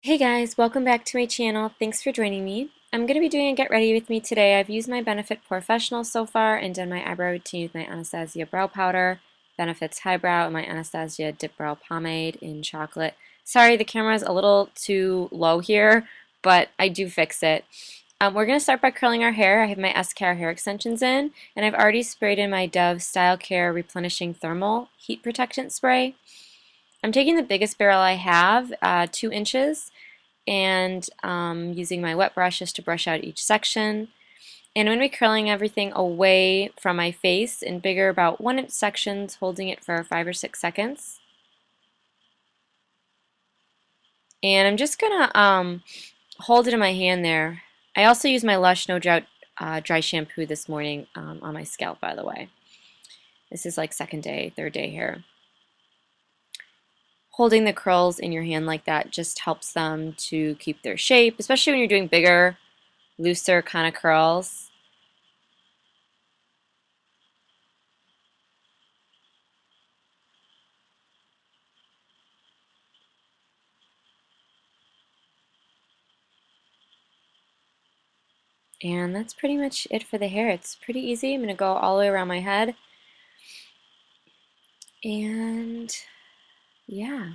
Hey guys, welcome back to my channel. Thanks for joining me. I'm going to be doing a get ready with me today. I've used my Benefit Porefessional so far and done my eyebrow routine with my Anastasia brow powder, Benefit's Highbrow, and my Anastasia Dip Brow Pomade in chocolate. Sorry, the camera's a little too low here, but I do fix it. We're going to start by curling our hair. I have my SKR hair extensions in, and I've already sprayed in my Dove Style Care Replenishing Thermal Heat Protectant Spray. I'm taking the biggest barrel I have, 2 inches, and using my wet brush just to brush out each section. And I'm going to be curling everything away from my face in bigger, about 1 inch sections, holding it for 5 or 6 seconds. And I'm just going to hold it in my hand there. I also use my Lush No Drought dry shampoo this morning on my scalp, by the way. This is like second day, third day here. Holding the curls in your hand like that just helps them to keep their shape, especially when you're doing bigger, looser kind of curls. And that's pretty much it for the hair. It's pretty easy. I'm going to go all the way around my head. And yeah.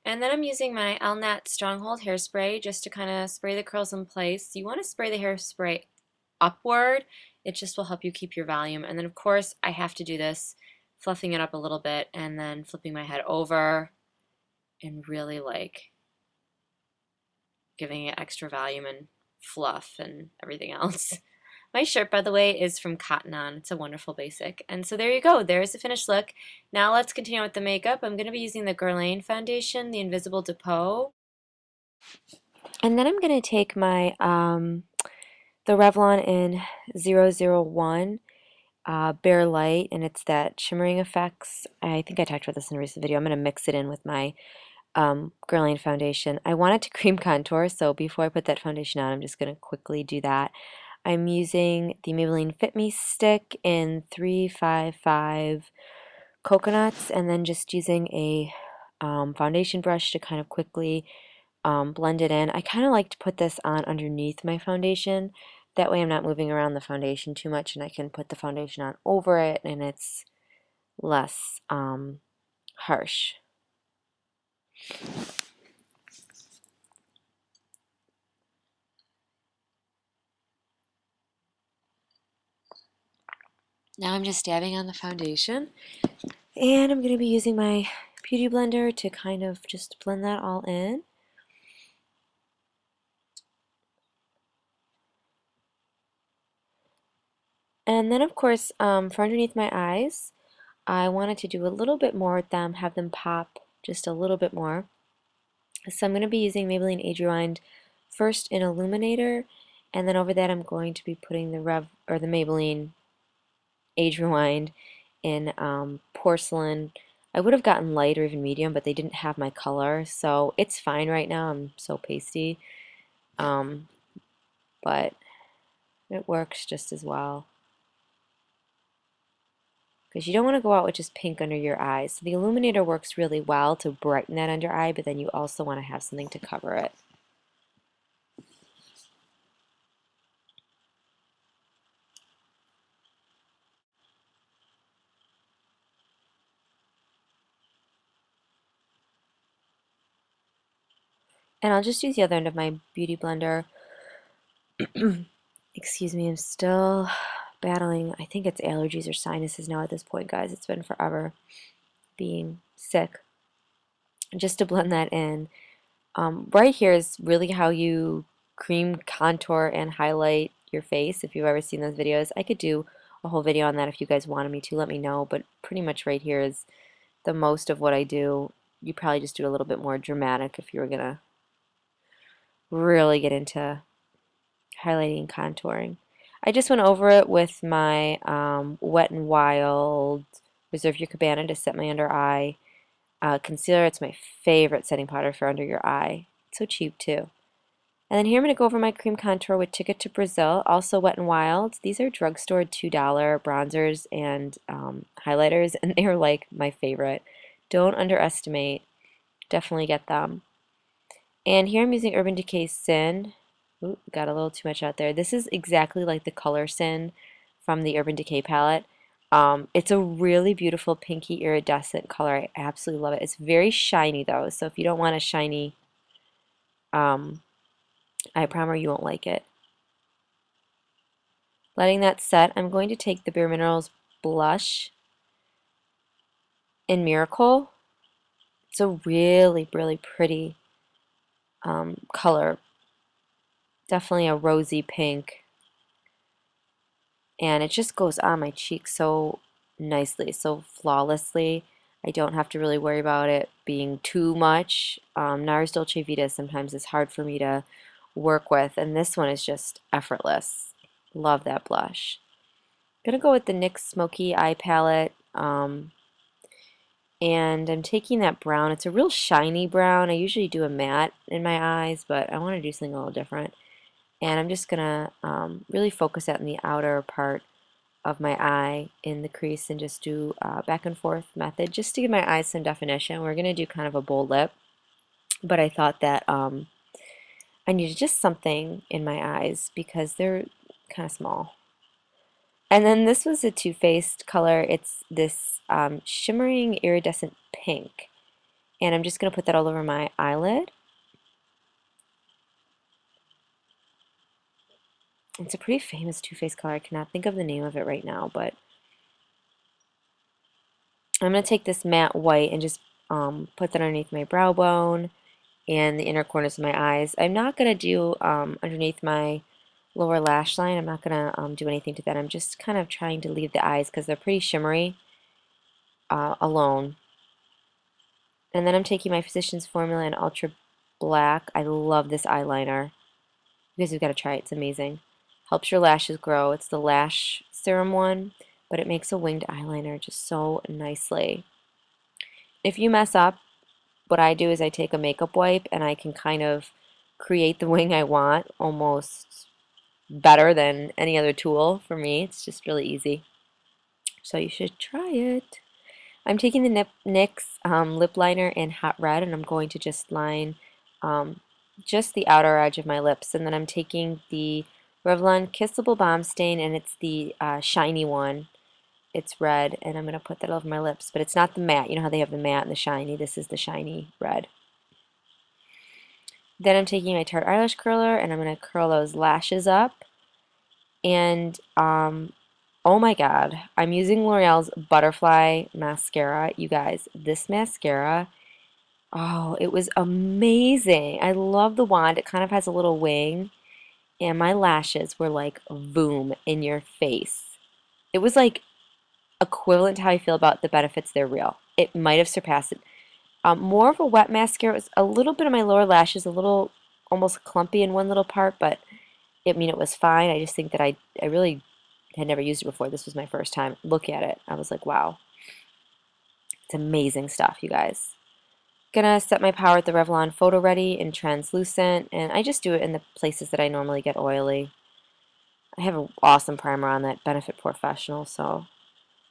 And then I'm using my Elnat Stronghold hairspray just to kind of spray the curls in place. You want to spray the hairspray upward. It just will help you keep your volume. And then of course I have to do this, fluffing it up a little bit and then flipping my head over and really like giving it extra volume and fluff and everything else. My shirt, by the way, is from Cotton On. It's a wonderful basic. And so there you go. There's the finished look. Now let's continue with the makeup. I'm going to be using the Guerlain foundation, the Invisible Depot. And then I'm going to take my the Revlon in 001 Bare Light, and it's that shimmering effects. I think I talked about this in a recent video. I'm going to mix it in with my Guerlain foundation. I want it to cream contour, so before I put that foundation on, I'm just going to quickly do that. I'm using the Maybelline Fit Me stick in 355 coconuts, and then just using a foundation brush to kind of quickly blend it in. I kind of like to put this on underneath my foundation. That way I'm not moving around the foundation too much and I can put the foundation on over it and it's less harsh. Now I'm just dabbing on the foundation and I'm going to be using my beauty blender to kind of just blend that all in. And then of course for underneath my eyes, I wanted to do a little bit more with them, have them pop just a little bit more. So I'm going to be using Maybelline Age Rewind first in Illuminator, and then over that I'm going to be putting the Maybelline Age Rewind in Porcelain. I would have gotten light or even medium, but they didn't have my color, so it's fine right now. I'm so pasty, but it works just as well. Because you don't want to go out with just pink under your eyes. So the illuminator works really well to brighten that under eye, but then you also want to have something to cover it. And I'll just use the other end of my beauty blender. Excuse me, I'm still battling, I think it's allergies or sinuses now at this point, guys. It's been forever being sick. Just to blend that in. Right here is really how you cream, contour, and highlight your face. If you've ever seen those videos, I could do a whole video on that if you guys wanted me to, let me know. But pretty much right here is the most of what I do. You probably just do a little bit more dramatic if you were gonna really get into highlighting and contouring. I just went over it with my Wet n Wild Reserve Your Cabana to set my under eye concealer. It's my favorite setting powder for under your eye. It's so cheap too. And then here I'm going to go over my cream contour with Ticket to Brazil, also Wet n Wild. These are drugstore $2 bronzers and highlighters, and they're like my favorite. Don't underestimate. Definitely get them. And here I'm using Urban Decay Sin. Ooh, got a little too much out there. This is exactly like the color Sin from the Urban Decay palette. It's a really beautiful pinky iridescent color. I absolutely love it. It's very shiny though, so if you don't want a shiny eye primer, you won't like it. Letting that set, I'm going to take the Bare Minerals blush in Miracle. It's a really, really pretty color. Definitely a rosy pink. And it just goes on my cheek so nicely, so flawlessly. I don't have to really worry about it being too much. NARS Dolce Vita sometimes is hard for me to work with, and this one is just effortless. Love that blush. I'm going to go with the NYX Smoky Eye Palette, and I'm taking that brown. It's a real shiny brown. I usually do a matte in my eyes, but I want to do something a little different. And I'm just going to really focus that in the outer part of my eye in the crease and just do back and forth method just to give my eyes some definition. We're going to do kind of a bold lip, but I thought that I needed just something in my eyes because they're kind of small. And then this was a Too Faced color. It's this shimmering iridescent pink. And I'm just going to put that all over my eyelid. It's a pretty famous Too Faced color. I cannot think of the name of it right now, but I'm going to take this matte white and just put that underneath my brow bone and the inner corners of my eyes. I'm not going to do underneath my lower lash line. I'm not going to do anything to that. I'm just kind of trying to leave the eyes because they're pretty shimmery alone. And then I'm taking my Physicians Formula in Ultra Black. I love this eyeliner. You guys have got to try it. It's amazing. Helps your lashes grow. It's the lash serum one, but it makes a winged eyeliner just so nicely. If you mess up, what I do is I take a makeup wipe and I can kind of create the wing I want almost better than any other tool for me. It's just really easy. So you should try it. I'm taking the NYX lip liner in Hot Red, and I'm going to just line just the outer edge of my lips. And then I'm taking the Revlon Kissable Balm Stain, and it's the shiny one. It's red, and I'm going to put that over my lips. But it's not the matte. You know how they have the matte and the shiny? This is the shiny red. Then I'm taking my Tarte Eyelash Curler, and I'm going to curl those lashes up. And, oh my god, I'm using L'Oreal's Butterfly Mascara. You guys, this mascara, oh, it was amazing. I love the wand. It kind of has a little wing. And my lashes were like, boom, in your face. It was like equivalent to how I feel about the Benefits They're Real. It might have surpassed it. More of a wet mascara. It was a little bit of my lower lashes, a little almost clumpy in one little part, but I mean, it was fine. I just think that I really had never used it before. This was my first time. Look at it. I was like, wow. It's amazing stuff, you guys. Gonna set my power at the Revlon Photo Ready in translucent, and I just do it in the places that I normally get oily. I have an awesome primer on that Benefit Porefessional, so.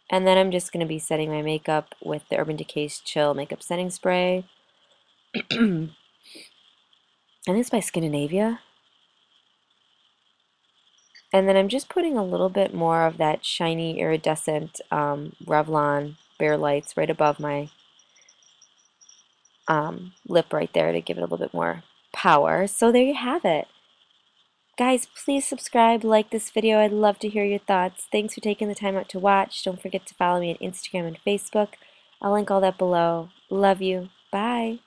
And then I'm just gonna be setting my makeup with the Urban Decay's Chill Makeup Setting Spray. I think it's by Scandinavia. And then I'm just putting a little bit more of that shiny iridescent Revlon Bare Lights right above my lip right there to give it a little bit more power. So there you have it. Guys, please subscribe, like this video. I'd love to hear your thoughts. Thanks for taking the time out to watch. Don't forget to follow me on Instagram and Facebook. I'll link all that below. Love you. Bye.